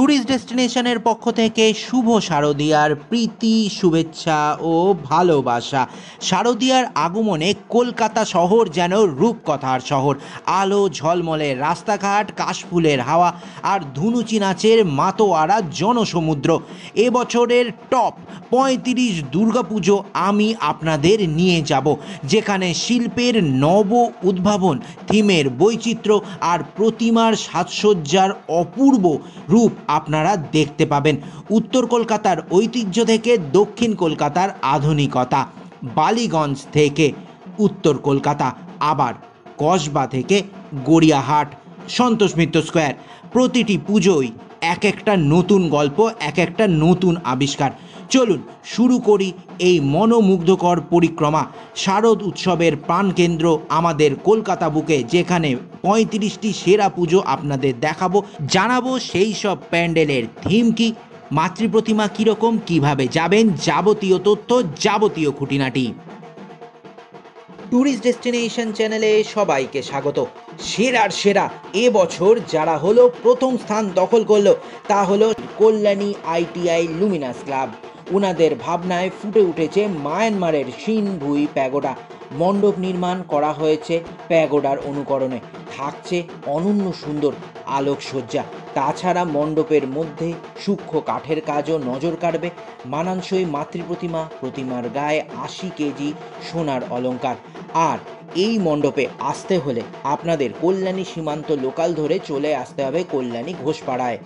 Tourist ডেস্টিনেশনের পক্ষ থেকে শুভ শারদীয়ার প্রীতি, শুভেচ্ছা ও ভালোবাসা। শারদীয়ার আগমনে কলকাতা শহর যেন রূপকথার শহর। আলো ঝলমলে রাস্তাঘাট, কাশফুলের হাওয়া আর ধুনুচি নাচের মাতোয়ারা জনসমুদ্র। এবছরের টপ 35 দুর্গাপুজো আমি আপনাদের নিয়ে যাব, যেখানে শিল্পের নব উদ্ভাবন, থিমের বৈচিত্র্য আর প্রতিমার সাজসজ্জার অপূর্ব রূপ আপনারা দেখতে পাবেন। উত্তর কলকাতার ঐতিহ্য থেকে দক্ষিণ কলকাতার আধুনিকতা, বালিগঞ্জ থেকে উত্তর কলকাতা, আবার কসবা থেকে গড়িয়াহাট, সন্তোষ মিত্র স্কোয়ার। প্রতিটি পুজোই এক একটা নতুন গল্প, এক একটা নতুন আবিষ্কার। চলুন শুরু করি এই মনোমুগ্ধকর পরিক্রমা শারদ উৎসবের প্রাণকেন্দ্র আমাদের কলকাতা বুকে, যেখানে 35টি সেরা পুজো আপনাদের দেখাবো, জানাবো সেই সব প্যান্ডেলের থিম কি, মাতৃপ্রতিমা কীরকম, কিভাবে যাবেন, যাবতীয় তথ্য, যাবতীয় খুঁটিনাটি। ট্যুরিস্ট ডেস্টিনেশন চ্যানেলে সবাইকে স্বাগত। সেরার সেরা এবছর যারা হলো প্রথম স্থান দখল করলো তা হলো কল্যাণী ITI লুমিনাস ক্লাব। ওনাদের ভাবনায় ফুটে উঠেছে মায়ানমারের সিনভুই প্যাগোডা। মণ্ডপ নির্মাণ করা হয়েছে প্যাগোডার অনুকরণে, থাকছে অনন্য সুন্দর আলোকসজ্জা। তাছাড়া মণ্ডপের মধ্যে সূক্ষ্ম কাঠের কাজও নজর কাড়বে। মানানসই মাতৃপ্রতিমা, প্রতিমার গায়ে 80 কেজি সোনার অলংকার। আর এই মণ্ডপে আসতে হলে আপনাদের কল্যাণী সীমান্ত লোকাল ধরে চলে আসতে হবে কল্যাণী ঘোষপাড়ায়।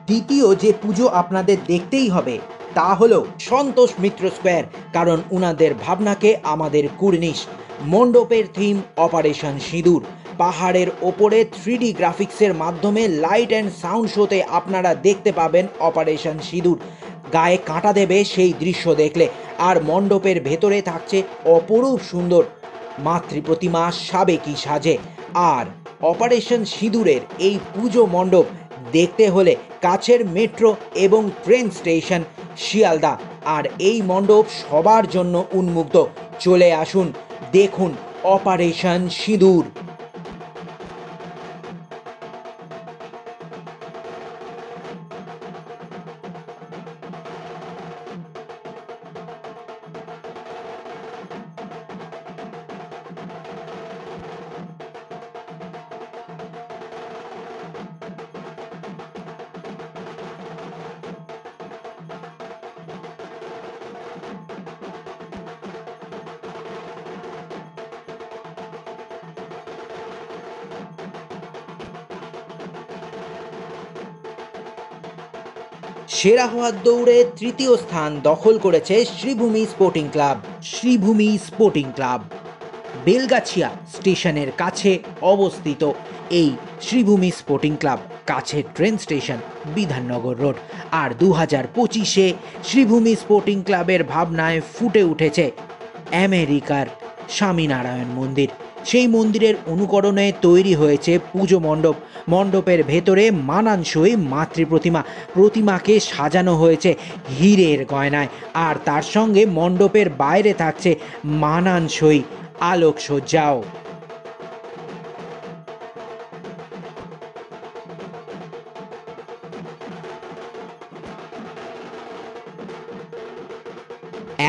দ্বিতীয় যে পুজো আপনাদের দেখতেই হবে তা হলো সন্তোষ মিত্র স্কোয়ার, কারণ উনাদের ভাবনাকে আমাদের কুর্নিশ। মণ্ডপের থিম অপারেশন সিঁদুর। পাহাড়ের ওপরে 3D গ্রাফিক্সের মাধ্যমে লাইট অ্যান্ড সাউন্ড শোতে আপনারা দেখতে পাবেন অপারেশন সিঁদুর। গায়ে কাঁটা দেবে সেই দৃশ্য দেখলে। আর মণ্ডপের ভেতরে থাকছে অপরূপ সুন্দর মাতৃপ্রতিমা সাবেকি সাজে। আর অপারেশন সিঁদুরের এই পুজো মণ্ডপ দেখতে হলে কাছের মেট্রো এবং ট্রেন স্টেশন শিয়ালদা। আর এই মণ্ডপ সবার জন্য উন্মুক্ত। চলে আসুন, দেখুন অপারেশন সিঁদুর। সেরা হওয়ার দৌড়ে তৃতীয় স্থান দখল করেছে Sreebhumi sporting club. Sreebhumi sporting club Belgachia স্টেশনের কাছে অবস্থিত। এই শ্রীভূমি স্পোর্টিং ক্লাব কাছে ট্রেন স্টেশন, বিধাননগর রোড। আর 2025-এ শ্রীভূমি স্পোর্টিং ক্লাবের ভাবনায় ফুটে উঠেছে আমেরিকার স্বামীনারায়ণ মন্দির। সেই মন্দিরের অনুকরণে তৈরি হয়েছে পুজো মণ্ডপ। মণ্ডপের ভেতরে মানানসই মাতৃপ্রতিমা। প্রতিমাকে সাজানো হয়েছে হীরের গয়নায়। আর তার সঙ্গে মণ্ডপের বাইরে থাকছে মানানসই আলোকসজ্জাও।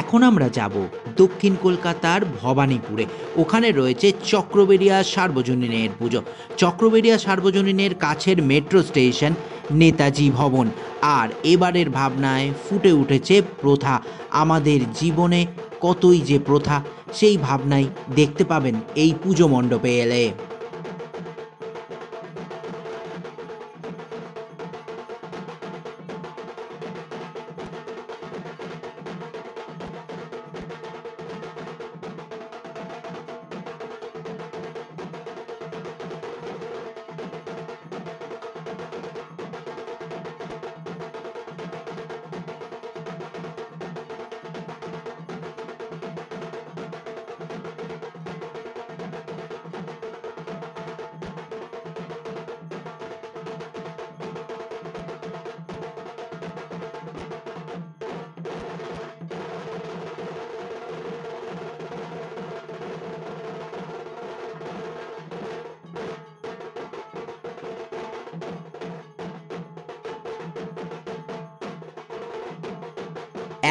এখন আমরা যাব দক্ষিণ কলকাতার ভবানীপুরে। ওখানে রয়েছে চক্রবেড়িয়া সার্বজনীনের পুজো। চক্রবেড়িয়া সার্বজনীনের কাছের মেট্রো স্টেশন নেতাজি ভবন। আর এবারের ভাবনায় ফুটে উঠেছে প্রথা। আমাদের জীবনে কতই যে প্রথা, সেই ভাবনাই দেখতে পাবেন এই পুজো মণ্ডপে এলে।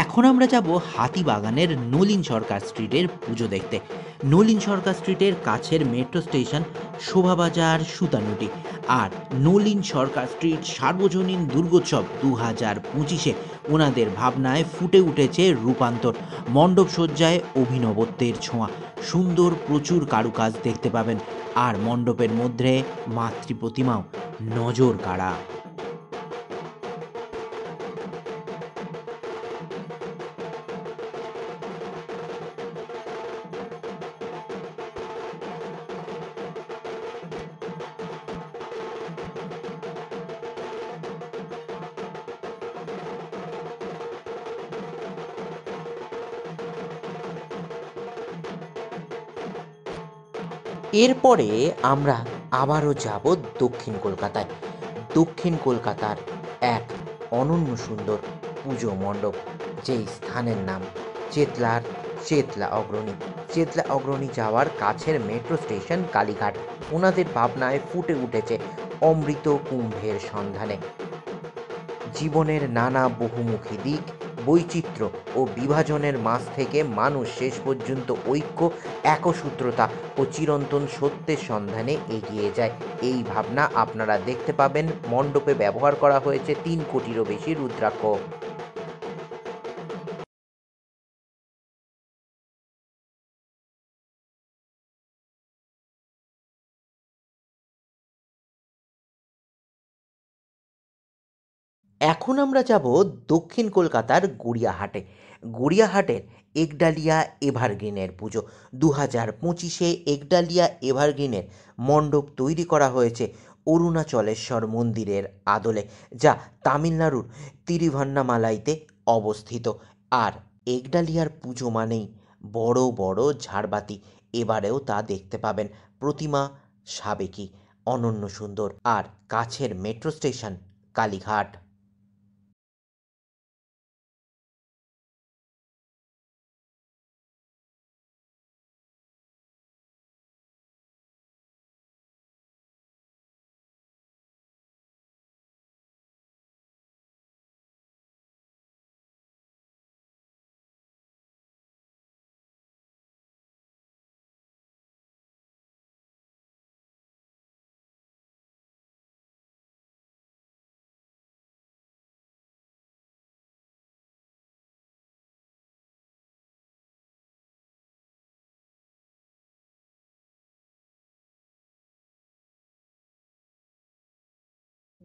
এখন আমরা যাব হাতিবাগানের নলিন সরকার স্ট্রিটের পুজো দেখতে। নলিন সরকার স্ট্রিটের কাছের মেট্রো স্টেশন, শোভাবাজার, সুতানুটি। আর নলিন সরকার স্ট্রিট সার্বজনীন দুর্গোৎসব 2025-এ ওনাদের ভাবনায় ফুটে উঠেছে রূপান্তর। মণ্ডপ সজ্জায় অভিনবত্বের ছোঁয়া, সুন্দর প্রচুর কারুকাজ দেখতে পাবেন। আর মণ্ডপের মধ্যে মাতৃ প্রতিমাও নজর কাড়া। এরপরে আমরা আবারও যাব দক্ষিণ কলকাতায়। দক্ষিণ কলকাতার এক অনন্য সুন্দর পুজো মণ্ডপ, যেই স্থানের নাম চেতলা অগ্রণী। চেতলা অগ্রণী যাওয়ার কাছের মেট্রো স্টেশন কালীঘাট। ওনাদের ভাবনায় ফুটে উঠেছে অমৃত কুম্ভের সন্ধানে। জীবনের নানা বহুমুখী দিক, বৈচিত্র্য ও বিভাজনের মাঝ থেকে মানুষ শেষ পর্যন্ত ঐক্য, একসূত্রতা ও চিরন্তন সত্যের সন্ধানে এগিয়ে যায়। এই ভাবনা আপনারা দেখতে পাবেন। মণ্ডপে ব্যবহার করা হয়েছে 3 কোটিরও বেশি রুদ্রাক্ষ। এখন আমরা যাব দক্ষিণ কলকাতার গড়িয়াহাটে। গড়িয়াহাটের একডালিয়া এভারগ্রিনের পুজো 2025-এ একডালিয়া এভারগ্রিনের মণ্ডপ তৈরি করা হয়েছে অরুণাচলেশ্বর মন্দিরের আদলে, যা তামিলনাড়ুর তিরুভান্নামালাইতে অবস্থিত। আর একডালিয়ার পুজো মানেই বড় বড় ঝাড়বাতি। এবারেও তা দেখতে পাবেন। প্রতিমা সাবেকি, অনন্য সুন্দর। আর কাছের মেট্রো স্টেশন কালীঘাট।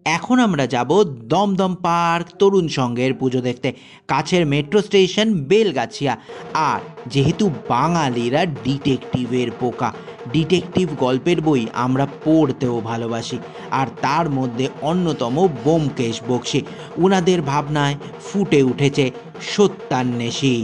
এখন আমরা যাব দমদম পার্ক তরুণ সংঘের পুজো দেখতে। কাছের মেট্রো স্টেশন বেলগাছিয়া। আর যেহেতু বাঙালিরা ডিটেকটিভের পোকা, ডিটেকটিভ গল্পের বই আমরা পড়তেও ভালোবাসি। আর তার মধ্যে অন্যতম ব্যোমকেশ বক্সী। ওনাদের ভাবনায় ফুটে উঠেছে সত্যান্বেষী।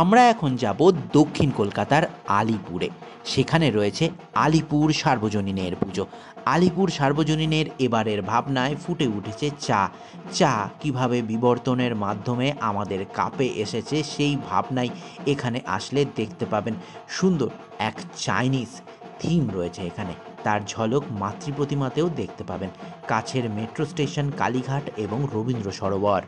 আমরা এখন যাব দক্ষিণ কলকাতার আলিপুরে। সেখানে রয়েছে আলিপুর সার্বজনীনের পুজো। আলিপুর সার্বজনীনের এবারের ভাবনায় ফুটে উঠেছে চা। চা কিভাবে বিবর্তনের মাধ্যমে আমাদের কাপে এসেছে, সেই ভাবনাই এখানে আসলে দেখতে পাবেন। সুন্দর এক চাইনিজ থিম রয়েছে এখানে। তার ঝলক মাতৃপ্রতিমাতেও দেখতে পাবেন। কাছের মেট্রো স্টেশন কালীঘাট এবং রবীন্দ্র সরোবর।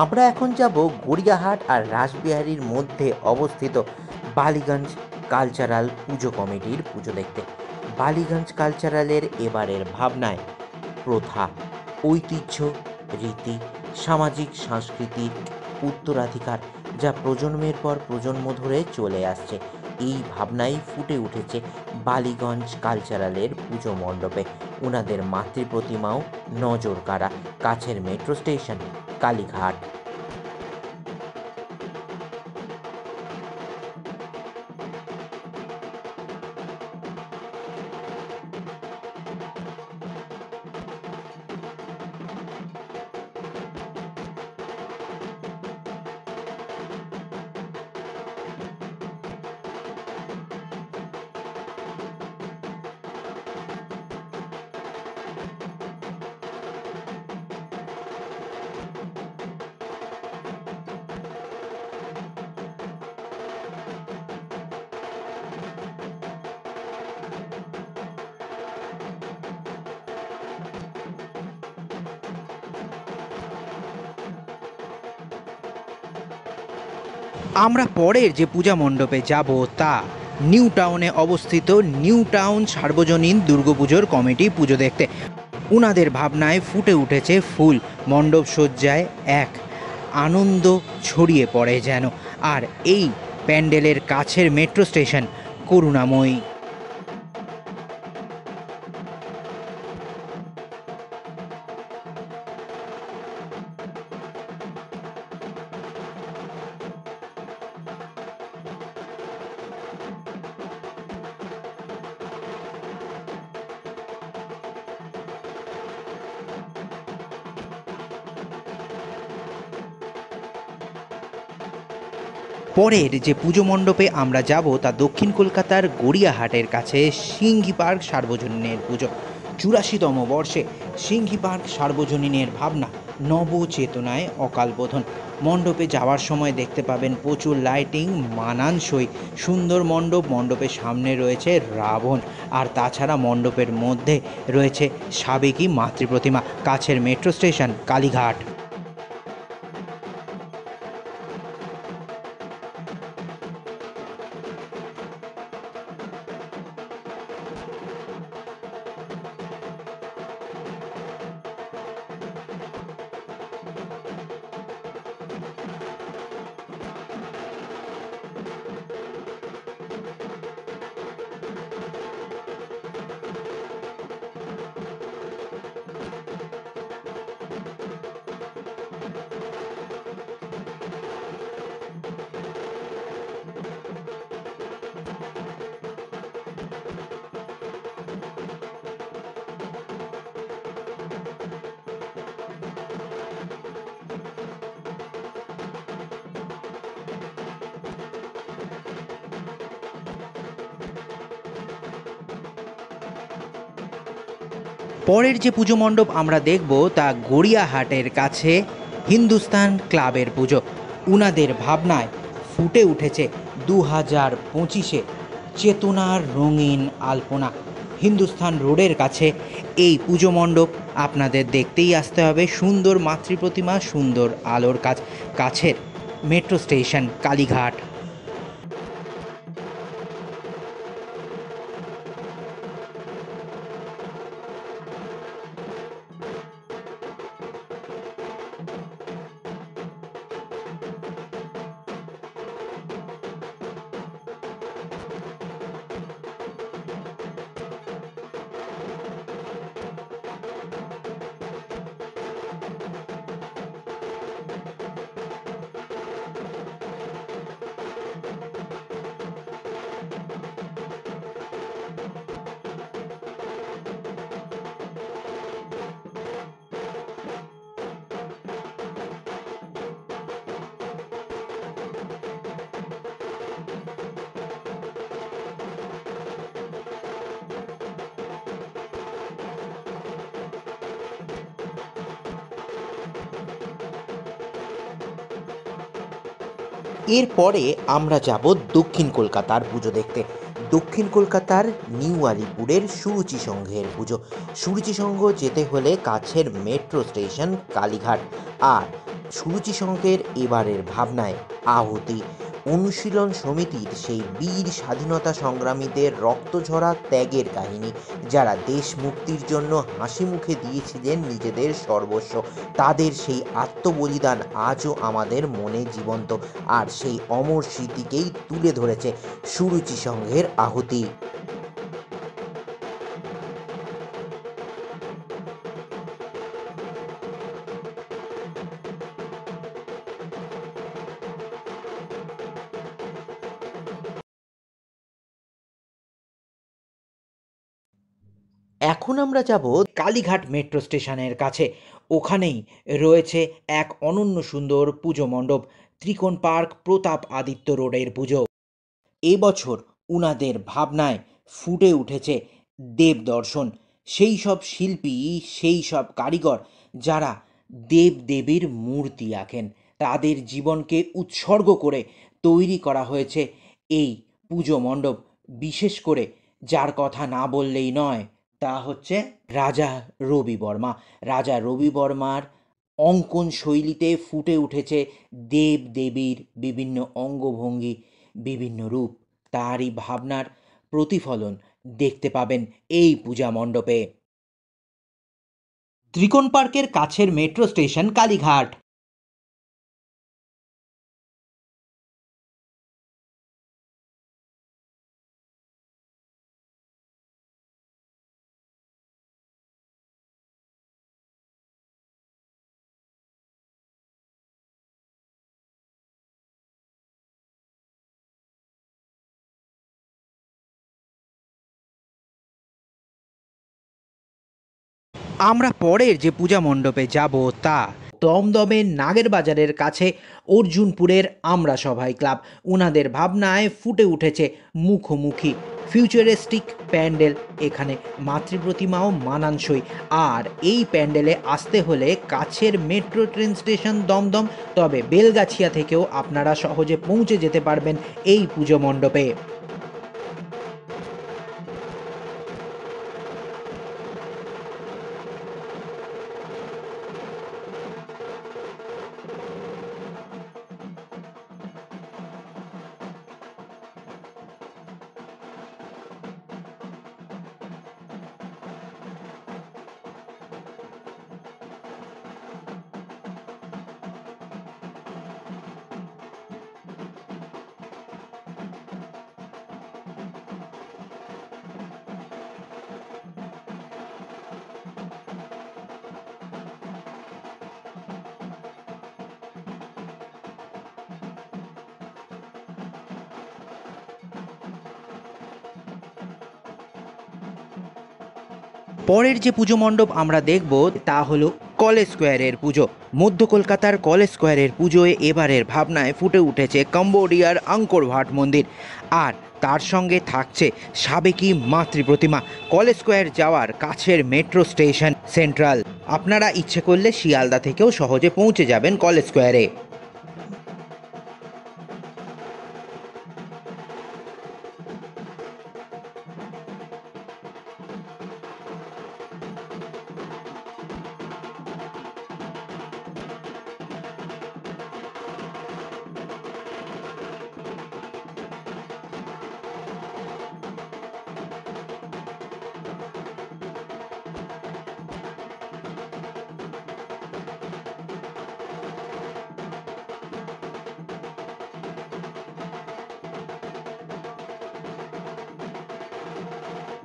আমরা এখন যাব গড়িয়াহাট আর রাসবিহারীর মধ্যে অবস্থিত বালিগঞ্জ কালচারাল পুজো কমিটির পুজো দেখতে। বালিগঞ্জ কালচারালের এবারের ভাবনায় প্রথা, ঐতিহ্য রীতি, সামাজিক সাংস্কৃতিক উত্তরাধিকার, যা প্রজন্মের পর প্রজন্ম ধরে চলে আসছে। এই ভাবনাই ফুটে উঠেছে বালিগঞ্জ কালচারালের পুজো মণ্ডপে। ওনাদের মাতৃপ্রতিমাও নজর কাড়া, কাছের মেট্রো স্টেশন কালীঘাট। আমরা পরের যে পূজা মণ্ডপে যাব তা নিউ টাউনে অবস্থিত নিউ টাউন সার্বজনীন দুর্গাপুজোর কমিটি পুজো দেখতে। উনাদের ভাবনায় ফুটে উঠেছে ফুল, মণ্ডপ সজ্জায় এক আনন্দ ছড়িয়ে পড়ে যেন। আর এই প্যান্ডেলের কাছের মেট্রো স্টেশন করুণাময়ী। পরের যে পুজো মণ্ডপে আমরা যাব তা দক্ষিণ কলকাতার গড়িয়াহাটের কাছে সিংহী পার্ক সার্বজনীনের পুজো। 84তম বর্ষে সিংহী পার্ক সার্বজনীনের ভাবনা নবচেতনায় অকালবোধন। মণ্ডপে যাওয়ার সময় দেখতে পাবেন প্রচুর লাইটিং, মানানসই সুন্দর মণ্ডপ। মণ্ডপের সামনে রয়েছে রাবণ, আর তাছাড়া মণ্ডপের মধ্যে রয়েছে সাবেকি মাতৃপ্রতিমা, কাছের মেট্রো স্টেশন কালীঘাট। পরের যে পুজো মণ্ডপ আমরা দেখব তা গড়িয়াহাটের কাছে হিন্দুস্তান ক্লাবের পুজো। উনাদের ভাবনায় ফুটে উঠেছে 2025-এ চেতনার রঙিন আলপনা। হিন্দুস্তান রোডের কাছে এই পুজো মণ্ডপ আপনাদের দেখতেই আসতে হবে। সুন্দর মাতৃপ্রতিমা, সুন্দর আলোর কাজ, কাছের মেট্রো স্টেশন কালীঘাট। এরপরে আমরা যাব দক্ষিণ কলকাতার পুজো দেখতে। দক্ষিণ কলকাতার নিউ আলিপুরের সুরুচি সংঘের পুজো। সুরুচি সংঘ যেতে হলে কাছের মেট্রো স্টেশন কালীঘাট। আর সুরুচি সংঘের এবারের ভাবনায় আহুতি। অনুশীলন সমিতির সেই বীর স্বাধীনতা সংগ্রামীদের রক্তঝরা ত্যাগের কাহিনী, যারা দেশ মুক্তির জন্য হাসি মুখে দিয়েছিলেন নিজেদের সর্বস্ব। তাদের সেই আত্মবলিদান আজও আমাদের মনে জীবন্ত, আর সেই অমর স্মৃতিকেই তুলে ধরেছে সুরুচি সংঘের আহুতি। এখন আমরা যাব কালীঘাট মেট্রো স্টেশনের কাছে। ওখানেই রয়েছে এক অনন্য সুন্দর পুজো মণ্ডপ, ত্রিকোণ পার্ক প্রতাপ আদিত্য রোডের পুজো। এবছর উনাদের ভাবনায় ফুটে উঠেছে দেবদর্শন, সেই সব শিল্পী, সেই সব কারিগর যারা দেবদেবীর মূর্তি আঁকেন, তাদের জীবনকে উৎসর্গ করে তৈরি করা হয়েছে এই পুজো মণ্ডপ। বিশেষ করে যার কথা না বললেই নয়, তা হচ্ছে রাজা রবি বর্মা। রাজা রবি বর্মার অঙ্কন শৈলীতে ফুটে উঠেছে দেব দেবীর বিভিন্ন অঙ্গভঙ্গি, বিভিন্ন রূপ। তারই ভাবনার প্রতিফলন দেখতে পাবেন এই পূজা মণ্ডপে। ত্রিকোণ পার্কের কাছের মেট্রো স্টেশন কালীঘাট। আমরা পরের যে পূজা মণ্ডপে যাব তা দমদমের নাগের বাজারের কাছে অর্জুনপুরের আমরা সভাই ক্লাব। ওনাদের ভাবনায় ফুটে উঠেছে মুখোমুখি ফিউচারিস্টিক প্যান্ডেল। এখানে মাতৃপ্রতিমাও মানানসই। আর এই প্যান্ডেলে আসতে হলে কাছের মেট্রো ট্রেন স্টেশন দমদম, তবে বেলগাছিয়া থেকেও আপনারা সহজে পৌঁছে যেতে পারবেন এই পুজো মণ্ডপে। পরের যে পুজো মণ্ডপ আমরা দেখব তা হলো কলেজ স্কোয়ারের পুজো। মধ্য কলকাতার কলেজ স্কোয়ারের পুজোয় এবারের ভাবনায় ফুটে উঠেছে কম্বোডিয়ার আঙ্কর ভাট মন্দির, আর তার সঙ্গে থাকছে সাবেকি মাতৃ প্রতিমা। কলেজ স্কোয়ার যাওয়ার কাছের মেট্রো স্টেশন সেন্ট্রাল। আপনারা ইচ্ছে করলে শিয়ালদা থেকেও সহজে পৌঁছে যাবেন কলেজ স্কোয়ারে।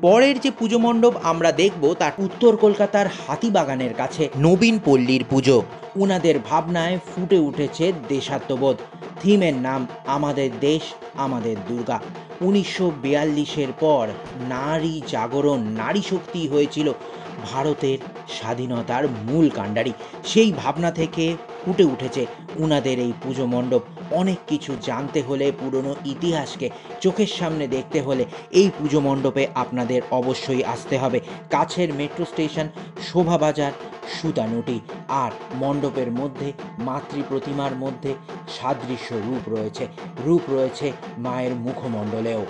পরের যে পুজো মণ্ডপ আমরা দেখব তার উত্তর কলকাতার হাতিবাগানের কাছে নবীন পল্লীর পুজো। উনাদের ভাবনায় ফুটে উঠেছে দেশাত্মবোধ। থিমের নাম আমাদের দেশ আমাদের দুর্গা। 1942-এর পর নারী জাগরণ, নারী শক্তি হয়েছিল ভারতের স্বাধীনতার মূল কাণ্ডারি। সেই ভাবনা থেকে ফুটে উঠেছে উনাদের এই পুজো মণ্ডপ। অনেক কিছু জানতে হলে, পুরনো ইতিহাসকে চোখের সামনে দেখতে হলে এই পুজো মণ্ডপে আপনাদের অবশ্যই আসতে হবে। কাছের মেট্রো স্টেশন শোভাবাজার সুতানুটি। আর মণ্ডপের মধ্যে মাতৃ প্রতিমার মধ্যে সাদৃশ্য রূপ রয়েছে মায়ের মুখমণ্ডলেও।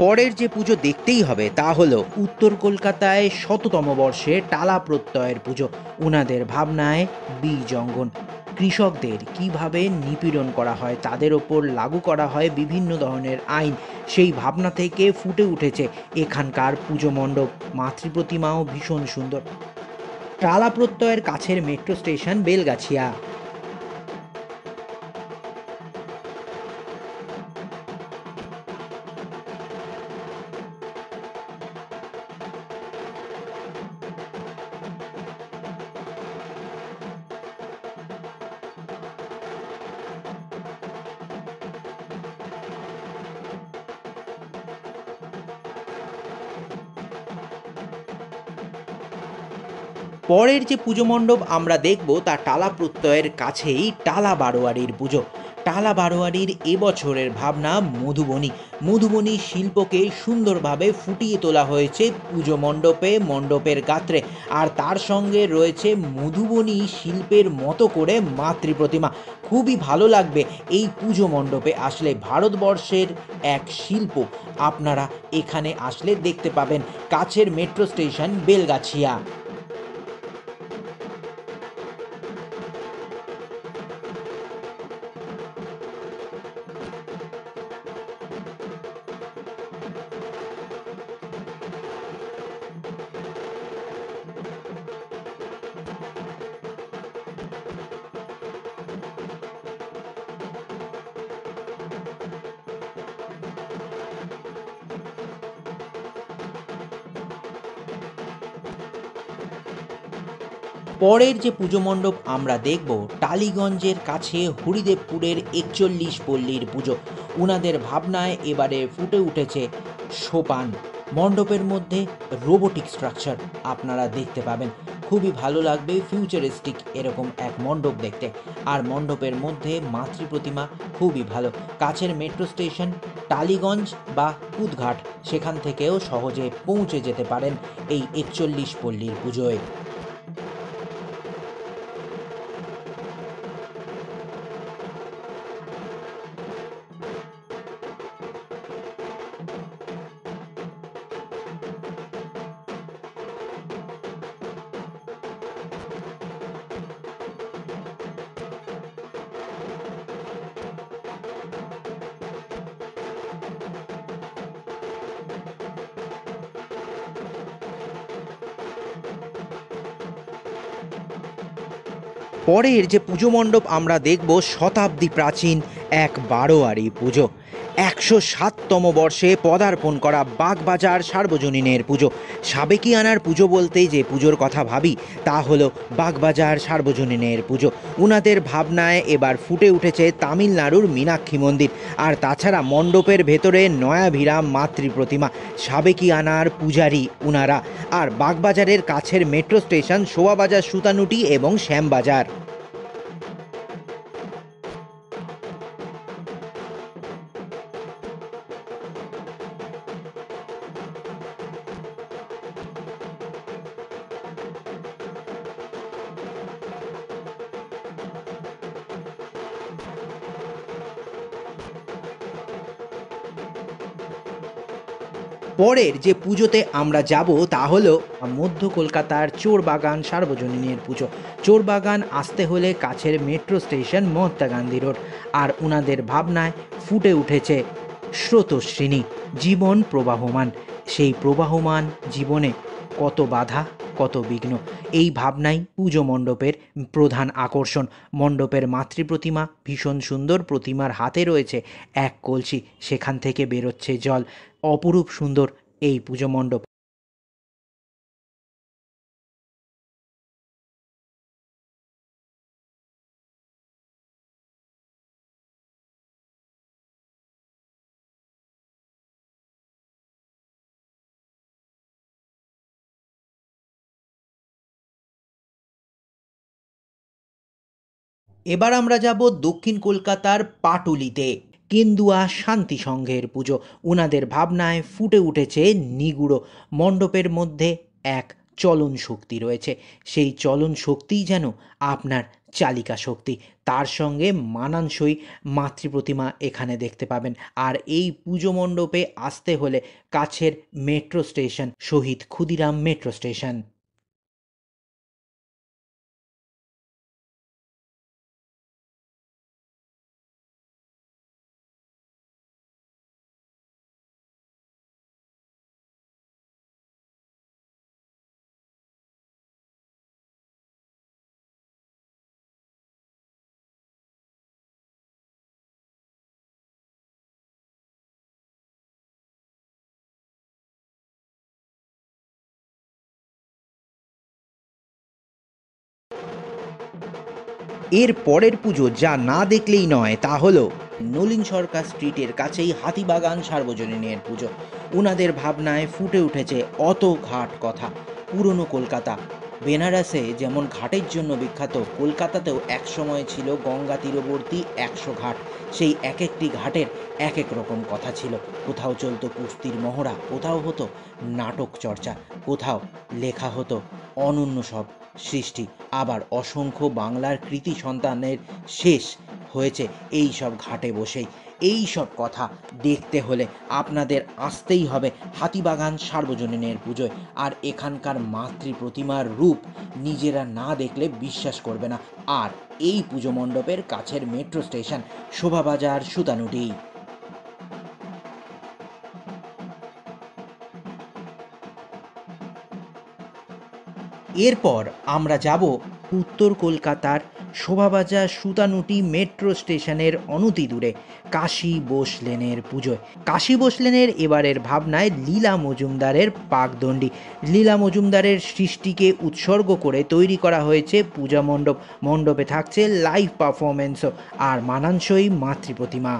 পরের যে পুজো দেখতেই হবে তা হলো উত্তর কলকাতায় শততম বর্ষে টালা প্রত্যয়ের পুজো। উনাদের ভাবনায় বীজ অঙ্গন, কৃষকদের কিভাবে নিপীড়ন করা হয়, তাদের ওপর লাগু করা হয় বিভিন্ন ধরনের আইন, সেই ভাবনা থেকে ফুটে উঠেছে এখানকার পুজো মণ্ডপ। মাতৃপ্রতিমাও ভীষণ সুন্দর। টালা প্রত্যয়ের কাছের মেট্রো স্টেশন বেলগাছিয়া। পরের যে পুজো মণ্ডপ আমরা দেখব তা টালা প্রত্যয়ের কাছেই টালা বারোয়ারির পুজো। টালা বারোয়ারির এবছরের ভাবনা মধুবনী। মধুবনী শিল্পকে সুন্দরভাবে ফুটিয়ে তোলা হয়েছে পুজো মণ্ডপে, মণ্ডপের গাত্রে। আর তার সঙ্গে রয়েছে মধুবনী শিল্পের মতো করে মাতৃপ্রতিমা। খুবই ভালো লাগবে এই পুজো মণ্ডপে আসলে। ভারতবর্ষের এক শিল্প আপনারা এখানে আসলে দেখতে পাবেন। কাছের মেট্রো স্টেশন বেলগাছিয়া। পরের যে পুজো মণ্ডপ আমরা দেখব টালিগঞ্জের কাছে হরিদেবপুরের ৪১ পল্লীর পুজো। উনাদের ভাবনায় এবারে ফুটে উঠেছে সোপান। মণ্ডপের মধ্যে রোবোটিক স্ট্রাকচার আপনারা দেখতে পাবেন। খুবই ভালো লাগবে ফিউচারিস্টিক এরকম এক মণ্ডপ দেখতে। আর মণ্ডপের মধ্যে মাতৃপ্রতিমা খুবই ভালো। কাছের মেট্রো স্টেশন টালিগঞ্জ বা কুদঘাট, সেখান থেকেও সহজে পৌঁছে যেতে পারেন এই ৪১ পল্লীর পুজোয়। পরের যে পুজো মণ্ডপ আমরা দেখব শতাব্দী প্রাচীন এক বারোয়ারি পুজো। ১০৭তম বর্ষে পদার্পণ করা বাগবাজার সার্বজনীনের পুজো। সাবেকিয়ানার পুজো বলতেই যে পুজোর কথা ভাবি তা হলো বাগবাজার সার্বজনীনের পুজো। উনাদের ভাবনায় এবার ফুটে উঠেছে তামিলনাড়ুর মীনাক্ষী মন্দির। আর তাছাড়া মণ্ডপের ভেতরে নয়াভিরাম মাতৃপ্রতিমা। সাবেকিয়ানার পূজারী উনারা। আর বাগবাজারের কাছের মেট্রো স্টেশন শোভাবাজার, সুতানুটি এবং শ্যামবাজার। পরের যে পুজোতে আমরা যাব তা হলো মধ্য কলকাতার চোরবাগান সার্বজনীনের পুজো। চোরবাগান আসতে হলে কাছের metro station Mahatma Gandhi road. আর উনাদের ভাবনায় ফুটে উঠেছে স্রোতস্বিনী, জীবন প্রবাহমান। সেই প্রবাহমান জীবনে কত বাধা, কত বিঘ্ন, এই ভাবনাই পুজো মণ্ডপের প্রধান আকর্ষণ। মণ্ডপের মাতৃপ্রতিমা ভীষণ সুন্দর। প্রতিমার হাতে রয়েছে এক কলসি, সেখান থেকে বেরোচ্ছে জল। অপরূপ সুন্দর এই পুজো মণ্ডপ। এবার আমরা যাব দক্ষিণ কলকাতার পাটুলিতে, কেন্দুয়া শান্তি সংঘের পুজো। উনাদের ভাবনায় ফুটে উঠেছে নিগুড়ো। মণ্ডপের মধ্যে এক চলন শক্তি রয়েছে। সেই চলন শক্তিই যেন আপনার চালিকা শক্তি। তার সঙ্গে মানানসই মাতৃপ্রতিমা এখানে দেখতে পাবেন। আর এই পুজো মণ্ডপে আসতে হলে কাছের মেট্রো স্টেশন শহীদ ক্ষুদিরাম মেট্রো স্টেশন। এর পরের পুজো যা না দেখলেই নয় তা হলো নলিন সরকার স্ট্রিটের কাছেই হাতিবাগান সার্বজনীনের পুজো। উনাদের ভাবনায় ফুটে উঠেছে অত ঘাট কথা। পুরনো কলকাতা, বেনারসে যেমন ঘাটের জন্য বিখ্যাত, কলকাতাতেও একসময় ছিল গঙ্গা তীরবর্তী 100 ঘাট। সেই এক একটি ঘাটের এক এক রকম কথা ছিল। কোথাও চলতো কুস্তির মহড়া, কোথাও হতো নাটক চর্চা, কোথাও লেখা হতো অনন্য সব সৃষ্টি। আবার অসংখ্য বাংলার কৃতি সন্তানের শেষ হয়েছে এই সব ঘাটে বসেই। এই সব কথা দেখতে হলে আপনাদের আসতেই হবে হাতিবাগান সার্বজনীনের পুজোয়। আর এখানকার মাতৃ প্রতিমার রূপ নিজেরা না দেখলে বিশ্বাস করবে না। আর এই পুজো মণ্ডপের কাছের মেট্রো স্টেশন শোভাবাজার সুতানুটি। এরপর আমরা যাব উত্তর কলকাতার শোভাবাজার সুতানুটি মেট্রো স্টেশনের অনতি দূরে কাশী বোস লেনের পুজোয়। কাশী বোস লেনের এবারের ভাবনায় লীলা মজুমদারের পাকদণ্ডী। লীলা মজুমদারের সৃষ্টিকে উৎসর্গ করে তৈরি করা হয়েছে পূজা মণ্ডপ। মণ্ডপে থাকছে লাইভ পারফরমেন্সও আর মানানসই মাতৃপ্রতিমা।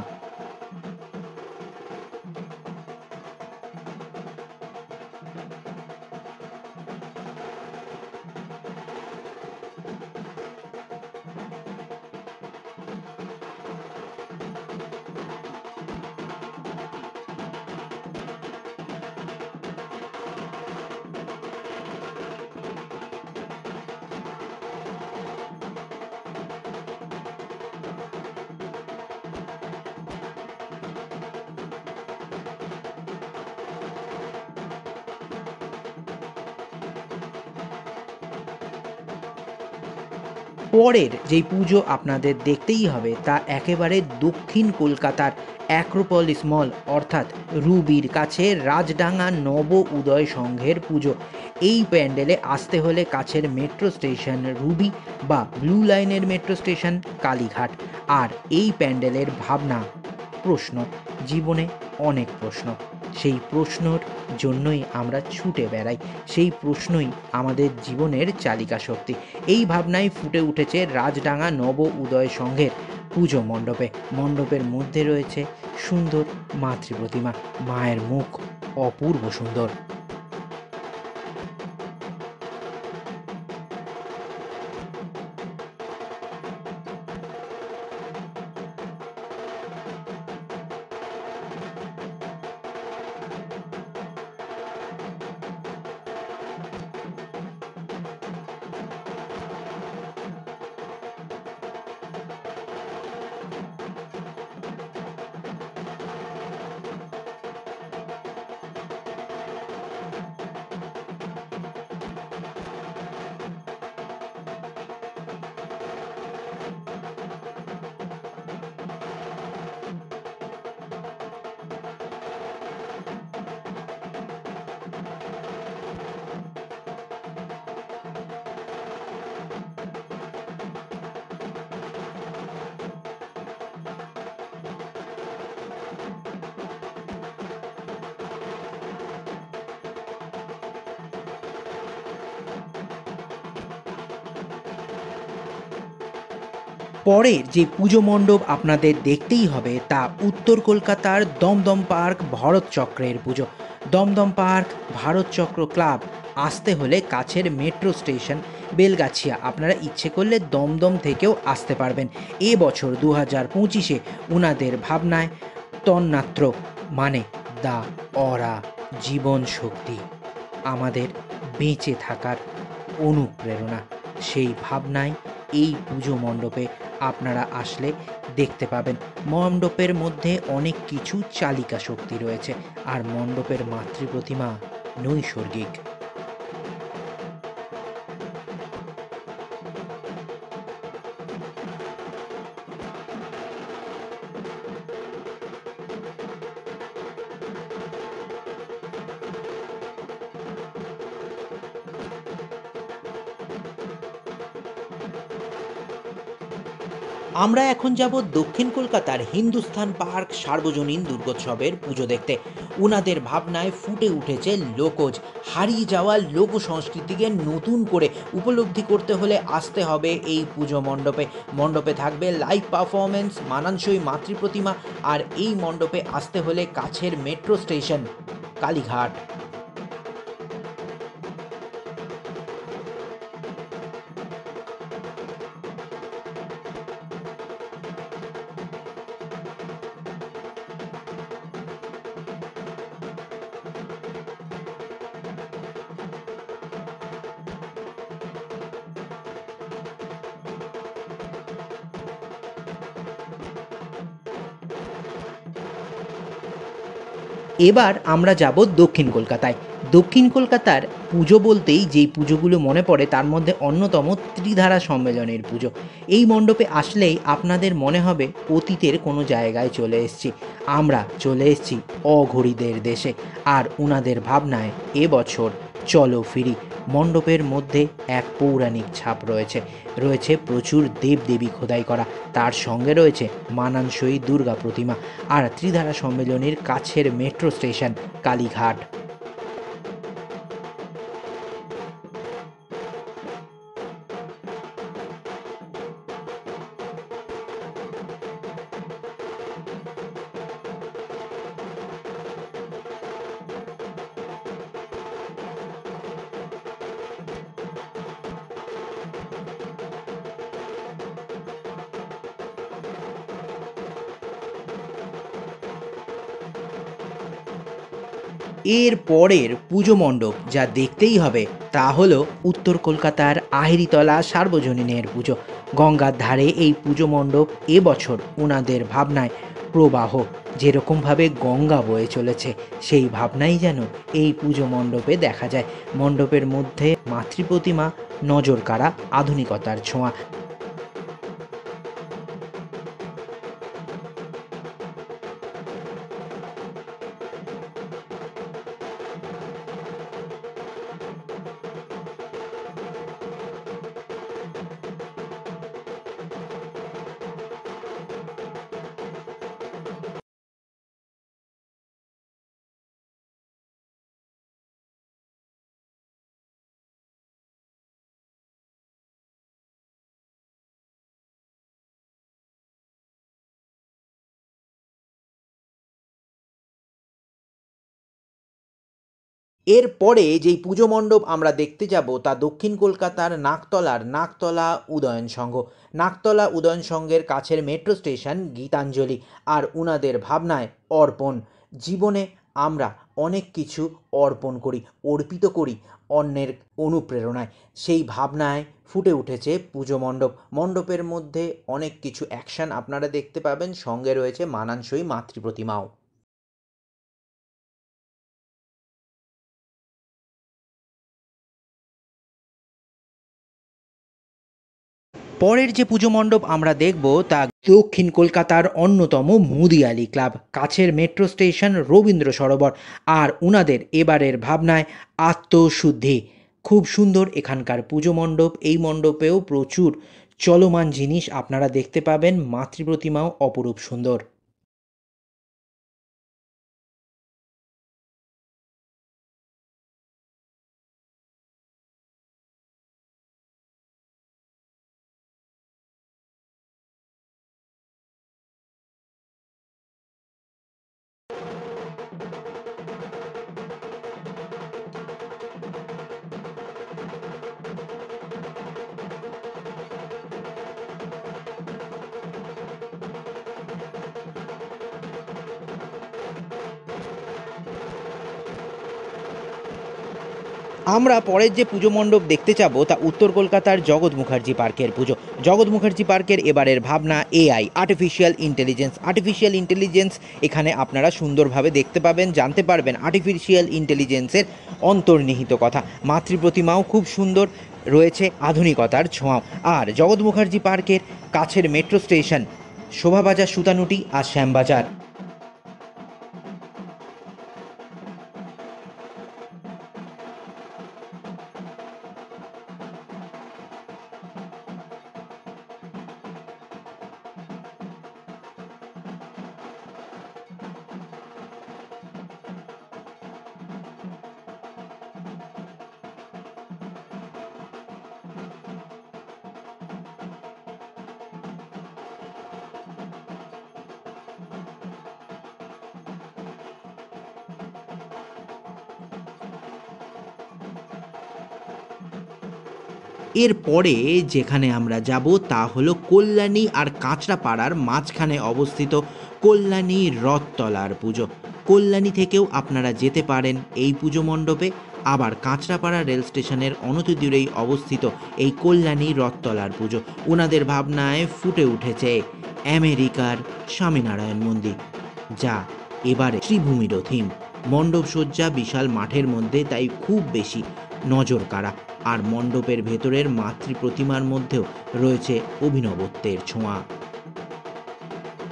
পরের যেই পুজো আপনাদের দেখতেই হবে তা একেবারে দক্ষিণ কলকাতার অ্যাক্রোপলিস মল অর্থাৎ রুবির কাছে রাজডাঙ্গা নব উদয় সংঘের পুজো। এই প্যান্ডেলে আসতে হলে কাছের মেট্রো স্টেশন রুবি বা ব্লু লাইনের মেট্রো স্টেশন কালীঘাট। আর এই প্যান্ডেলের ভাবনা প্রশ্ন, জীবনে অনেক প্রশ্ন, সেই প্রশ্নর জন্যই আমরা ছুটে বেড়াই, সেই প্রশ্নই আমাদের জীবনের চালিকা শক্তি। এই ভাবনায় ফুটে উঠেছে রাজডাঙ্গা নব উদয় সংঘের পুজো মণ্ডপে। মণ্ডপের মধ্যে রয়েছে সুন্দর মাতৃপ্রতিমা, মায়ের মুখ অপূর্ব সুন্দর। পরের যে পুজো মণ্ডপ আপনাদের দেখতেই হবে তা উত্তর কলকাতার দমদম পার্ক ভরত চক্রের পুজো। দমদম পার্ক ভারত চক্র ক্লাব আসতে হলে কাছের মেট্রো স্টেশন বেলগাছিয়া। আপনারা ইচ্ছে করলে দমদম থেকেও আসতে পারবেন। এবছর 2025-এ উনাদের ভাবনায় তন্মাত্র মানে দা অরা জীবন শক্তি, আমাদের বেঁচে থাকার অনুপ্রেরণা। সেই ভাবনায় এই পুজো মণ্ডপে আপনারা আসলে দেখতে পাবেন। মণ্ডপের মধ্যে অনেক কিছু চালিকা শক্তি রয়েছে, আর মণ্ডপের মাতৃপ্রতিমা নৈসর্গিক। আমরা এখন যাব দক্ষিণ কলকাতার হিন্দুস্থান পার্ক সার্বজনীন দুর্গোৎসবের পুজো দেখতে। উনাদের ভাবনায় ফুটে উঠেছে লোকজ। হারিয়ে যাওয়া লোক সংস্কৃতিকে নতুন করে উপলব্ধি করতে হলে আসতে হবে এই পুজো মণ্ডপে। মণ্ডপে থাকবে লাইভ পারফরমেন্স, মানানসই মাতৃপ্রতিমা, আর এই মণ্ডপে আসতে হলে কাছের মেট্রো স্টেশন কালীঘাট। এবার আমরা যাব দক্ষিণ কলকাতায়। দক্ষিণ কলকাতার পুজো বলতেই যেই পুজোগুলো মনে পড়ে তার মধ্যে অন্যতম ত্রিধারা সম্মেলনের পুজো। এই মণ্ডপে আসলেই আপনাদের মনে হবে অতীতের কোনো জায়গায় চলে এসেছি। আমরা চলে এসেছি অঘোরীদের দেশে, আর উনাদের ভাবনায় এবছর চলো ফিরি। মণ্ডপের মধ্যে এক পৌরাণিক ছাপ রয়েছে, রয়েছে প্রচুর দেবদেবী খোদাই করা, তার সঙ্গে রয়েছে মানানসই দুর্গা প্রতিমা, আর ত্রিধারা সম্মেলনের কাছের মেট্রো স্টেশন কালীঘাট। এর পরের পুজো মণ্ডপ যা দেখতেই হবে তা হলো উত্তর কলকাতার আহেরিতলা সার্বজনীনের পুজো। গঙ্গার ধারে এই পুজো মণ্ডপ এবছর ওনাদের ভাবনায় প্রবাহ। যেরকমভাবে গঙ্গা বয়ে চলেছে সেই ভাবনাই যেন এই পুজো মণ্ডপে দেখা যায়। মণ্ডপের মধ্যে মাতৃপ্রতিমা নজর কাড়া আধুনিকতার ছোঁয়া। এরপরে যেই পুজো মণ্ডপ আমরা দেখতে যাব তা দক্ষিণ কলকাতার নাকতলা উদয়ন সংঘ। নাকতলা উদয়ন সংঘের কাছের মেট্রো স্টেশন গীতাঞ্জলি, আর উনাদের ভাবনায় অর্পণ। জীবনে আমরা অনেক কিছু অর্পণ করি, অর্পিত করি অন্যের অনুপ্রেরণায়। সেই ভাবনায় ফুটে উঠেছে পুজো মণ্ডপ। মণ্ডপের মধ্যে অনেক কিছু অ্যাকশন আপনারা দেখতে পাবেন, সঙ্গে রয়েছে মানানসই মাতৃপ্রতিমাও। পরের যে পুজো মণ্ডপ আমরা দেখব তা দক্ষিণ কলকাতার অন্যতম মুদিয়ালি ক্লাব, কাছের মেট্রো স্টেশন রবীন্দ্র সরোবর, আর উনাদের এবারের ভাবনায় আত্মশুদ্ধি। খুব সুন্দর এখানকার পুজো মণ্ডপ। এই মণ্ডপেও প্রচুর চলমান জিনিস আপনারা দেখতে পাবেন, মাতৃপ্রতিমাও অপরূপ সুন্দর। আমরা পরের যে পুজো মণ্ডপ দেখতে যাব তা উত্তর কলকাতার জগৎ মুখার্জি পার্কের পুজো। জগৎ মুখার্জি পার্কের এবারের ভাবনা এআই, আর্টিফিশিয়াল ইন্টেলিজেন্স এখানে আপনারা সুন্দরভাবে দেখতে পাবেন, জানতে পারবেন আর্টিফিশিয়াল ইন্টেলিজেন্সের অন্তর্নিহিত কথা। মাতৃপ্রতিমাও খুব সুন্দর রয়েছে, আধুনিকতার ছোঁয়াও। আর জগৎ মুখার্জি পার্কের কাছের মেট্রো স্টেশন শোভাবাজার, সুতানুটি আর শ্যামবাজার। এরপরে যেখানে আমরা যাব তা হলো কল্যাণী আর কাঁচরাপাড়ার মাঝখানে অবস্থিত কল্যাণী রথতলার পুজো। কল্যাণী থেকেও আপনারা যেতে পারেন এই পুজো মণ্ডপে। আবার কাঁচরাপাড়া রেল স্টেশনের অনতিদূরেই অবস্থিত এই কল্যাণী রথতলার পুজো। ওনাদের ভাবনায় ফুটে উঠেছে আমেরিকার স্বামীনারায়ণ মন্দির, যা এবারে শ্রীভূমিরও থিম। মণ্ডপ সজ্জা বিশাল মাঠের মধ্যে, তাই খুব বেশি নজর কাড়া। আর মণ্ডপের ভেতরের মাতৃ প্রতিমার মধ্যেও রয়েছে অভিনবত্বের ছোঁয়া।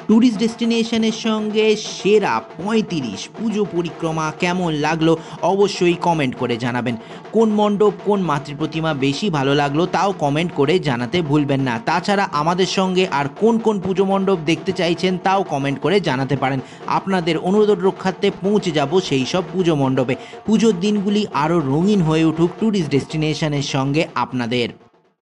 ট্যুরিস্ট ডেস্টিনেশনের সঙ্গে সেরা ৩৫ পুজো পরিক্রমা কেমন লাগলো অবশ্যই কমেন্ট করে জানাবেন। কোন মণ্ডপ, কোন মাতৃপ্রতিমা বেশি ভালো লাগলো তাও কমেন্ট করে জানাতে ভুলবেন না। তাছাড়া আমাদের সঙ্গে আর কোন কোন পুজো মণ্ডপ দেখতে চাইছেন তাও কমেন্ট করে জানাতে পারেন। আপনাদের অনুরোধ রক্ষার্থে পৌঁছে যাব সেই সব পুজো মণ্ডপে। পুজোর দিনগুলি আরও রঙিন হয়ে উঠুক ট্যুরিস্ট ডেস্টিনেশনের সঙ্গে আপনাদের।